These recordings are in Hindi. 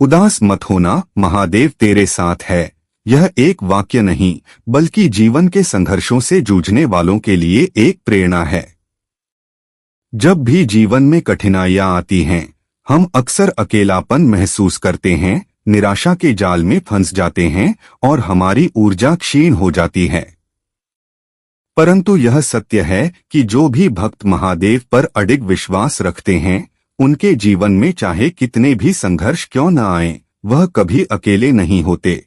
उदास मत होना, महादेव तेरे साथ है। यह एक वाक्य नहीं, बल्कि जीवन के संघर्षों से जूझने वालों के लिए एक प्रेरणा है। जब भी जीवन में कठिनाइयां आती हैं, हम अक्सर अकेलापन महसूस करते हैं, निराशा के जाल में फंस जाते हैं और हमारी ऊर्जा क्षीण हो जाती है। परंतु यह सत्य है कि जो भी भक्त महादेव पर अडिग विश्वास रखते हैं, उनके जीवन में चाहे कितने भी संघर्ष क्यों न आए, वह कभी अकेले नहीं होते।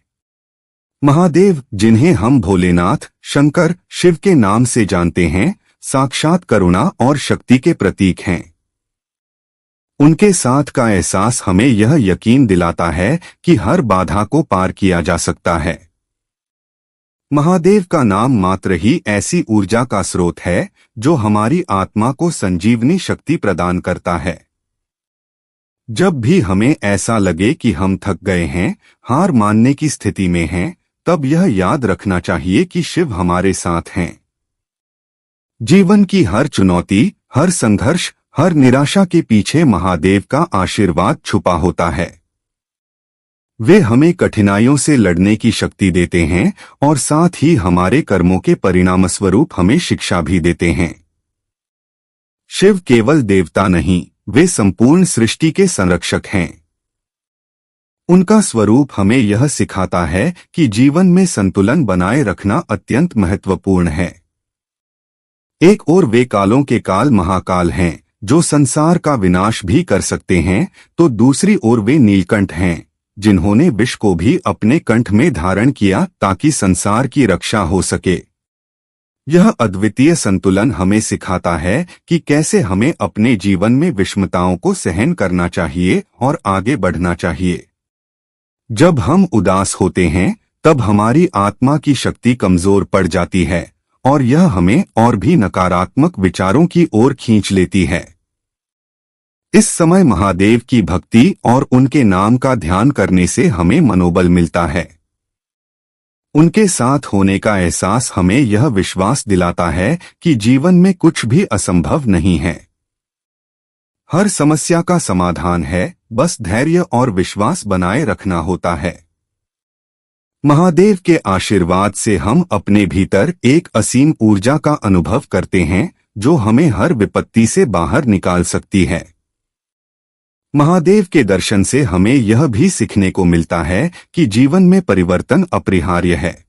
महादेव, जिन्हें हम भोलेनाथ, शंकर, शिव के नाम से जानते हैं, साक्षात करुणा और शक्ति के प्रतीक हैं। उनके साथ का एहसास हमें यह यकीन दिलाता है कि हर बाधा को पार किया जा सकता है। महादेव का नाम मात्र ही ऐसी ऊर्जा का स्रोत है जो हमारी आत्मा को संजीवनी शक्ति प्रदान करता है। जब भी हमें ऐसा लगे कि हम थक गए हैं, हार मानने की स्थिति में हैं, तब यह याद रखना चाहिए कि शिव हमारे साथ हैं। जीवन की हर चुनौती, हर संघर्ष, हर निराशा के पीछे महादेव का आशीर्वाद छुपा होता है। वे हमें कठिनाइयों से लड़ने की शक्ति देते हैं और साथ ही हमारे कर्मों के परिणामस्वरूप हमें शिक्षा भी देते हैं। शिव केवल देवता नहीं, वे संपूर्ण सृष्टि के संरक्षक हैं। उनका स्वरूप हमें यह सिखाता है कि जीवन में संतुलन बनाए रखना अत्यंत महत्वपूर्ण है। एक ओर वे कालों के काल महाकाल हैं, जो संसार का विनाश भी कर सकते हैं, तो दूसरी ओर वे नीलकंठ हैं, जिन्होंने विष को भी अपने कंठ में धारण किया ताकि संसार की रक्षा हो सके। यह अद्वितीय संतुलन हमें सिखाता है कि कैसे हमें अपने जीवन में विषमताओं को सहन करना चाहिए और आगे बढ़ना चाहिए। जब हम उदास होते हैं, तब हमारी आत्मा की शक्ति कमजोर पड़ जाती है और यह हमें और भी नकारात्मक विचारों की ओर खींच लेती है। इस समय महादेव की भक्ति और उनके नाम का ध्यान करने से हमें मनोबल मिलता है। उनके साथ होने का एहसास हमें यह विश्वास दिलाता है कि जीवन में कुछ भी असंभव नहीं है। हर समस्या का समाधान है, बस धैर्य और विश्वास बनाए रखना होता है। महादेव के आशीर्वाद से हम अपने भीतर एक असीम ऊर्जा का अनुभव करते हैं, जो हमें हर विपत्ति से बाहर निकाल सकती है। महादेव के दर्शन से हमें यह भी सीखने को मिलता है कि जीवन में परिवर्तन अपरिहार्य है।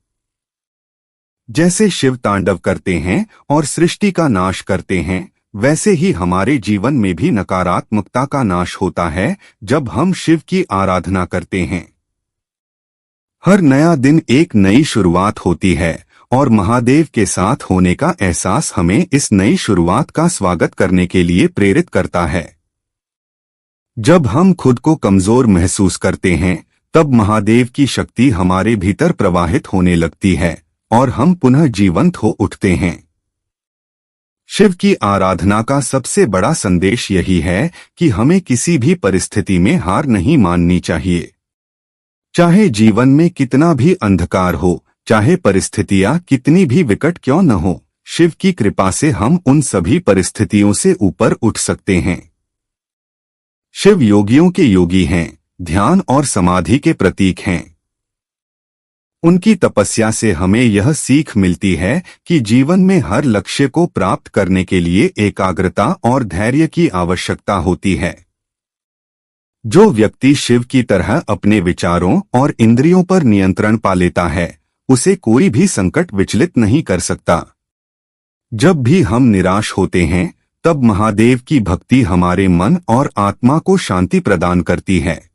जैसे शिव तांडव करते हैं और सृष्टि का नाश करते हैं, वैसे ही हमारे जीवन में भी नकारात्मकता का नाश होता है जब हम शिव की आराधना करते हैं। हर नया दिन एक नई शुरुआत होती है और महादेव के साथ होने का एहसास हमें इस नई शुरुआत का स्वागत करने के लिए प्रेरित करता है। जब हम खुद को कमजोर महसूस करते हैं, तब महादेव की शक्ति हमारे भीतर प्रवाहित होने लगती है और हम पुनः जीवंत हो उठते हैं। शिव की आराधना का सबसे बड़ा संदेश यही है कि हमें किसी भी परिस्थिति में हार नहीं माननी चाहिए। चाहे जीवन में कितना भी अंधकार हो, चाहे परिस्थितियां कितनी भी विकट क्यों न हो, शिव की कृपा से हम उन सभी परिस्थितियों से ऊपर उठ सकते हैं। शिव योगियों के योगी हैं, ध्यान और समाधि के प्रतीक हैं। उनकी तपस्या से हमें यह सीख मिलती है कि जीवन में हर लक्ष्य को प्राप्त करने के लिए एकाग्रता और धैर्य की आवश्यकता होती है। जो व्यक्ति शिव की तरह अपने विचारों और इंद्रियों पर नियंत्रण पा लेता है, उसे कोई भी संकट विचलित नहीं कर सकता। जब भी हम निराश होते हैं, तब महादेव की भक्ति हमारे मन और आत्मा को शांति प्रदान करती है।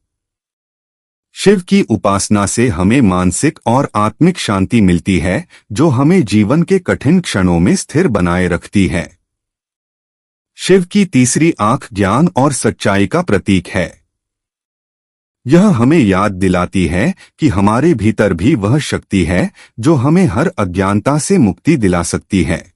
शिव की उपासना से हमें मानसिक और आत्मिक शांति मिलती है, जो हमें जीवन के कठिन क्षणों में स्थिर बनाए रखती है। शिव की तीसरी आंख ज्ञान और सच्चाई का प्रतीक है। यह हमें याद दिलाती है कि हमारे भीतर भी वह शक्ति है जो हमें हर अज्ञानता से मुक्ति दिला सकती है।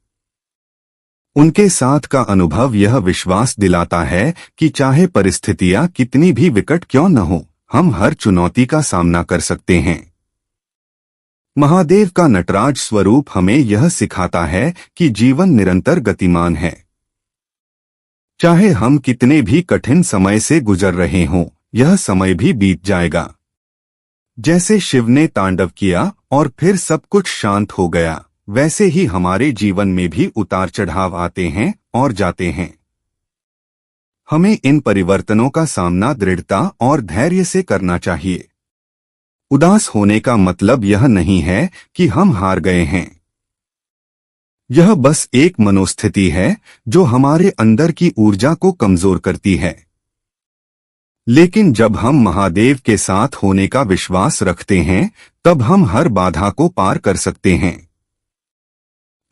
उनके साथ का अनुभव यह विश्वास दिलाता है कि चाहे परिस्थितियां कितनी भी विकट क्यों न हो, हम हर चुनौती का सामना कर सकते हैं। महादेव का नटराज स्वरूप हमें यह सिखाता है कि जीवन निरंतर गतिमान है। चाहे हम कितने भी कठिन समय से गुजर रहे हों, यह समय भी बीत जाएगा। जैसे शिव ने तांडव किया और फिर सब कुछ शांत हो गया, वैसे ही हमारे जीवन में भी उतार चढ़ाव आते हैं और जाते हैं। हमें इन परिवर्तनों का सामना दृढ़ता और धैर्य से करना चाहिए। उदास होने का मतलब यह नहीं है कि हम हार गए हैं। यह बस एक मनोस्थिति है जो हमारे अंदर की ऊर्जा को कमजोर करती है। लेकिन जब हम महादेव के साथ होने का विश्वास रखते हैं, तब हम हर बाधा को पार कर सकते हैं।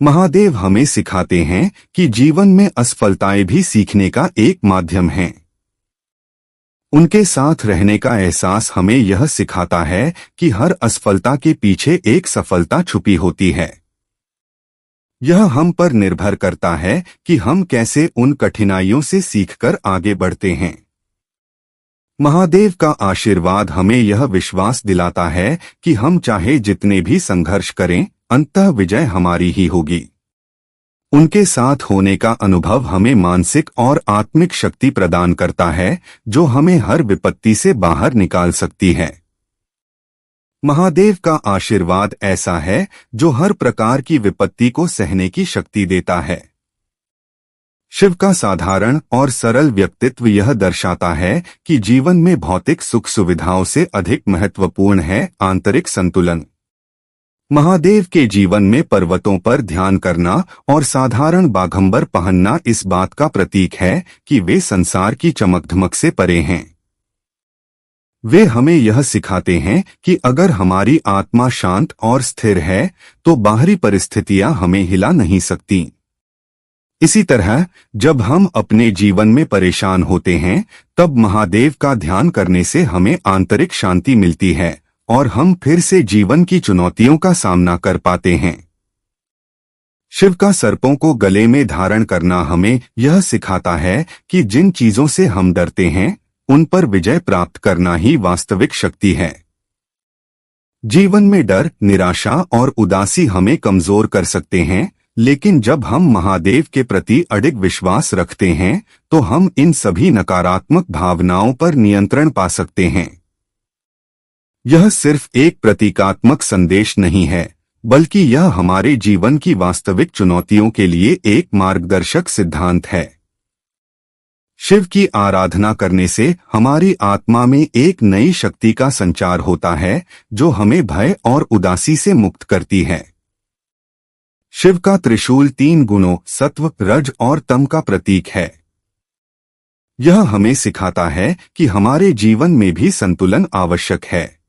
महादेव हमें सिखाते हैं कि जीवन में असफलताएं भी सीखने का एक माध्यम हैं। उनके साथ रहने का एहसास हमें यह सिखाता है कि हर असफलता के पीछे एक सफलता छुपी होती है। यह हम पर निर्भर करता है कि हम कैसे उन कठिनाइयों से सीखकर आगे बढ़ते हैं। महादेव का आशीर्वाद हमें यह विश्वास दिलाता है कि हम चाहे जितने भी संघर्ष करें, अंततः विजय हमारी ही होगी। उनके साथ होने का अनुभव हमें मानसिक और आत्मिक शक्ति प्रदान करता है, जो हमें हर विपत्ति से बाहर निकाल सकती है। महादेव का आशीर्वाद ऐसा है जो हर प्रकार की विपत्ति को सहने की शक्ति देता है। शिव का साधारण और सरल व्यक्तित्व यह दर्शाता है कि जीवन में भौतिक सुख सुविधाओं से अधिक महत्वपूर्ण है आंतरिक संतुलन। महादेव के जीवन में पर्वतों पर ध्यान करना और साधारण बाघंबर पहनना इस बात का प्रतीक है कि वे संसार की चमक-धमक से परे हैं। वे हमें यह सिखाते हैं कि अगर हमारी आत्मा शांत और स्थिर है, तो बाहरी परिस्थितियां हमें हिला नहीं सकती। इसी तरह जब हम अपने जीवन में परेशान होते हैं, तब महादेव का ध्यान करने से हमें आंतरिक शांति मिलती है और हम फिर से जीवन की चुनौतियों का सामना कर पाते हैं। शिव का सर्पों को गले में धारण करना हमें यह सिखाता है कि जिन चीजों से हम डरते हैं, उन पर विजय प्राप्त करना ही वास्तविक शक्ति है। जीवन में डर, निराशा और उदासी हमें कमजोर कर सकते हैं, लेकिन जब हम महादेव के प्रति अडिग विश्वास रखते हैं, तो हम इन सभी नकारात्मक भावनाओं पर नियंत्रण पा सकते हैं। यह सिर्फ एक प्रतीकात्मक संदेश नहीं है, बल्कि यह हमारे जीवन की वास्तविक चुनौतियों के लिए एक मार्गदर्शक सिद्धांत है। शिव की आराधना करने से हमारी आत्मा में एक नई शक्ति का संचार होता है, जो हमें भय और उदासी से मुक्त करती है। शिव का त्रिशूल 3 गुणों सत्व, रज और तम का प्रतीक है। यह हमें सिखाता है कि हमारे जीवन में भी संतुलन आवश्यक है।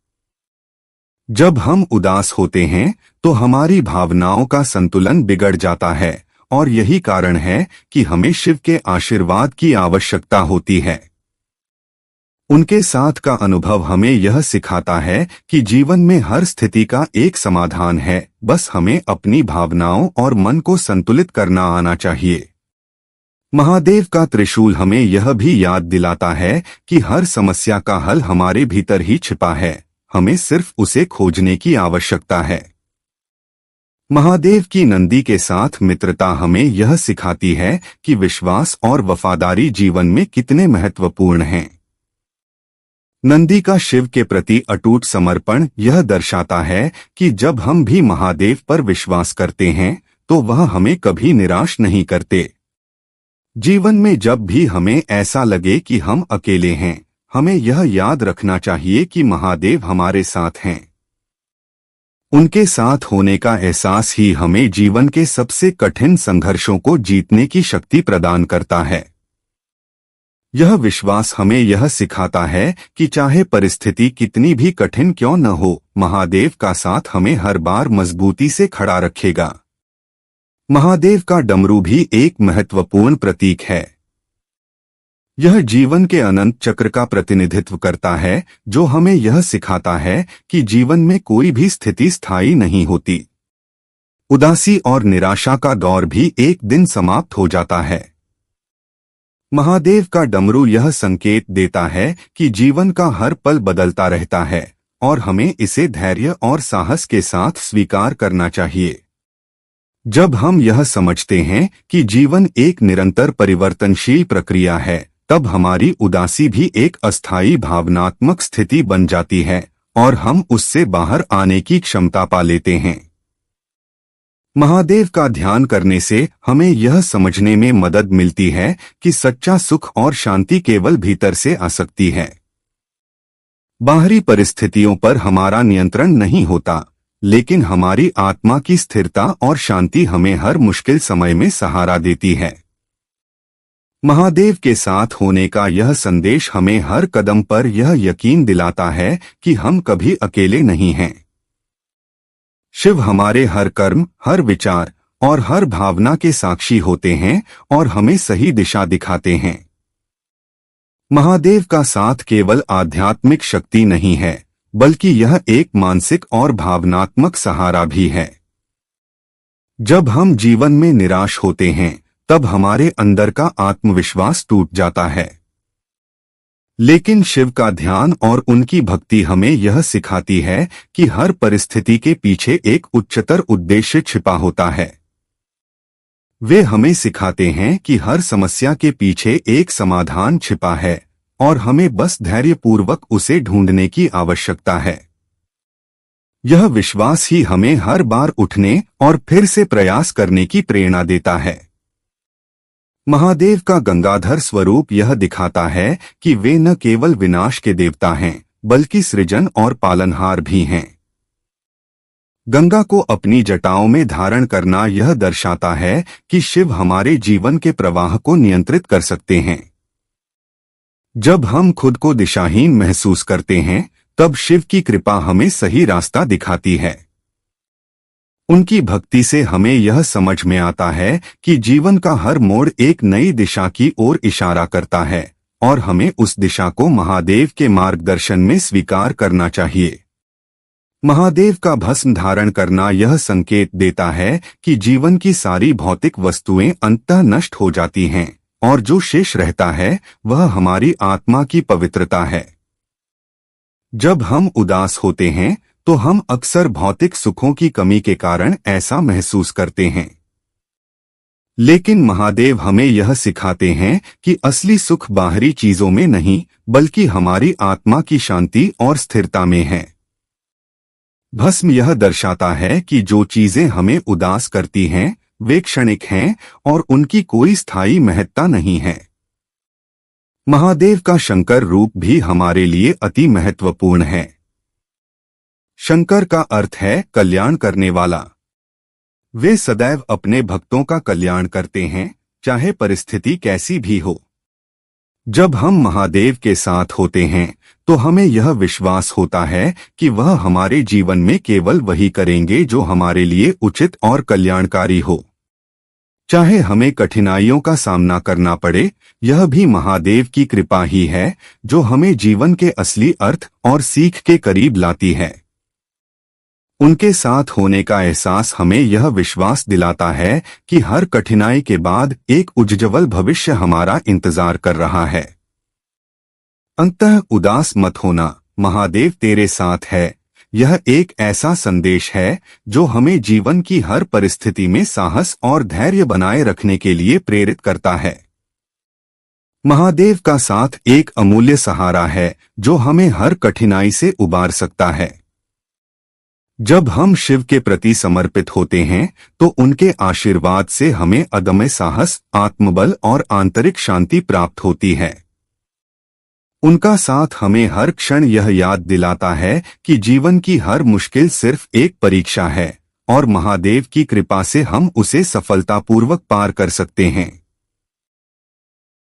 जब हम उदास होते हैं, तो हमारी भावनाओं का संतुलन बिगड़ जाता है, और यही कारण है कि हमें शिव के आशीर्वाद की आवश्यकता होती है। उनके साथ का अनुभव हमें यह सिखाता है कि जीवन में हर स्थिति का एक समाधान है, बस हमें अपनी भावनाओं और मन को संतुलित करना आना चाहिए। महादेव का त्रिशूल हमें यह भी याद दिलाता है कि हर समस्या का हल हमारे भीतर ही छिपा है, हमें सिर्फ उसे खोजने की आवश्यकता है। महादेव की नंदी के साथ मित्रता हमें यह सिखाती है कि विश्वास और वफादारी जीवन में कितने महत्वपूर्ण हैं। नंदी का शिव के प्रति अटूट समर्पण यह दर्शाता है कि जब हम भी महादेव पर विश्वास करते हैं, तो वह हमें कभी निराश नहीं करते। जीवन में जब भी हमें ऐसा लगे कि हम अकेले हैं, हमें यह याद रखना चाहिए कि महादेव हमारे साथ हैं। उनके साथ होने का एहसास ही हमें जीवन के सबसे कठिन संघर्षों को जीतने की शक्ति प्रदान करता है। यह विश्वास हमें यह सिखाता है कि चाहे परिस्थिति कितनी भी कठिन क्यों न हो, महादेव का साथ हमें हर बार मजबूती से खड़ा रखेगा। महादेव का डमरू भी एक महत्वपूर्ण प्रतीक है। यह जीवन के अनंत चक्र का प्रतिनिधित्व करता है, जो हमें यह सिखाता है कि जीवन में कोई भी स्थिति स्थायी नहीं होती। उदासी और निराशा का दौर भी एक दिन समाप्त हो जाता है। महादेव का डमरू यह संकेत देता है कि जीवन का हर पल बदलता रहता है, और हमें इसे धैर्य और साहस के साथ स्वीकार करना चाहिए। जब हम यह समझते हैं कि जीवन एक निरंतर परिवर्तनशील प्रक्रिया है, तब हमारी उदासी भी एक अस्थायी भावनात्मक स्थिति बन जाती है और हम उससे बाहर आने की क्षमता पा लेते हैं। महादेव का ध्यान करने से हमें यह समझने में मदद मिलती है कि सच्चा सुख और शांति केवल भीतर से आ सकती है। बाहरी परिस्थितियों पर हमारा नियंत्रण नहीं होता, लेकिन हमारी आत्मा की स्थिरता और शांति हमें हर मुश्किल समय में सहारा देती है। महादेव के साथ होने का यह संदेश हमें हर कदम पर यह यकीन दिलाता है कि हम कभी अकेले नहीं हैं। शिव हमारे हर कर्म, हर विचार और हर भावना के साक्षी होते हैं और हमें सही दिशा दिखाते हैं। महादेव का साथ केवल आध्यात्मिक शक्ति नहीं है, बल्कि यह एक मानसिक और भावनात्मक सहारा भी है। जब हम जीवन में निराश होते हैं, तब हमारे अंदर का आत्मविश्वास टूट जाता है। लेकिन शिव का ध्यान और उनकी भक्ति हमें यह सिखाती है कि हर परिस्थिति के पीछे एक उच्चतर उद्देश्य छिपा होता है। वे हमें सिखाते हैं कि हर समस्या के पीछे एक समाधान छिपा है और हमें बस धैर्यपूर्वक उसे ढूंढने की आवश्यकता है। यह विश्वास ही हमें हर बार उठने और फिर से प्रयास करने की प्रेरणा देता है। महादेव का गंगाधर स्वरूप यह दिखाता है कि वे न केवल विनाश के देवता हैं, बल्कि सृजन और पालनहार भी हैं। गंगा को अपनी जटाओं में धारण करना यह दर्शाता है कि शिव हमारे जीवन के प्रवाह को नियंत्रित कर सकते हैं। जब हम खुद को दिशाहीन महसूस करते हैं, तब शिव की कृपा हमें सही रास्ता दिखाती है। उनकी भक्ति से हमें यह समझ में आता है कि जीवन का हर मोड़ एक नई दिशा की ओर इशारा करता है और हमें उस दिशा को महादेव के मार्गदर्शन में स्वीकार करना चाहिए। महादेव का भस्म धारण करना यह संकेत देता है कि जीवन की सारी भौतिक वस्तुएं अंततः नष्ट हो जाती हैं और जो शेष रहता है वह हमारी आत्मा की पवित्रता है। जब हम उदास होते हैं तो हम अक्सर भौतिक सुखों की कमी के कारण ऐसा महसूस करते हैं। लेकिन महादेव हमें यह सिखाते हैं कि असली सुख बाहरी चीजों में नहीं, बल्कि हमारी आत्मा की शांति और स्थिरता में है। भस्म यह दर्शाता है कि जो चीजें हमें उदास करती हैं, वे क्षणिक हैं और उनकी कोई स्थायी महत्ता नहीं है। महादेव का शंकर रूप भी हमारे लिए अति महत्वपूर्ण है। शंकर का अर्थ है कल्याण करने वाला। वे सदैव अपने भक्तों का कल्याण करते हैं, चाहे परिस्थिति कैसी भी हो। जब हम महादेव के साथ होते हैं तो हमें यह विश्वास होता है कि वह हमारे जीवन में केवल वही करेंगे जो हमारे लिए उचित और कल्याणकारी हो। चाहे हमें कठिनाइयों का सामना करना पड़े, यह भी महादेव की कृपा ही है जो हमें जीवन के असली अर्थ और सीख के करीब लाती है। उनके साथ होने का एहसास हमें यह विश्वास दिलाता है कि हर कठिनाई के बाद एक उज्ज्वल भविष्य हमारा इंतजार कर रहा है। अंततः उदास मत होना, महादेव तेरे साथ है। यह एक ऐसा संदेश है जो हमें जीवन की हर परिस्थिति में साहस और धैर्य बनाए रखने के लिए प्रेरित करता है। महादेव का साथ एक अमूल्य सहारा है जो हमें हर कठिनाई से उबार सकता है। जब हम शिव के प्रति समर्पित होते हैं तो उनके आशीर्वाद से हमें अदम्य साहस, आत्मबल और आंतरिक शांति प्राप्त होती है। उनका साथ हमें हर क्षण यह याद दिलाता है कि जीवन की हर मुश्किल सिर्फ एक परीक्षा है और महादेव की कृपा से हम उसे सफलतापूर्वक पार कर सकते हैं।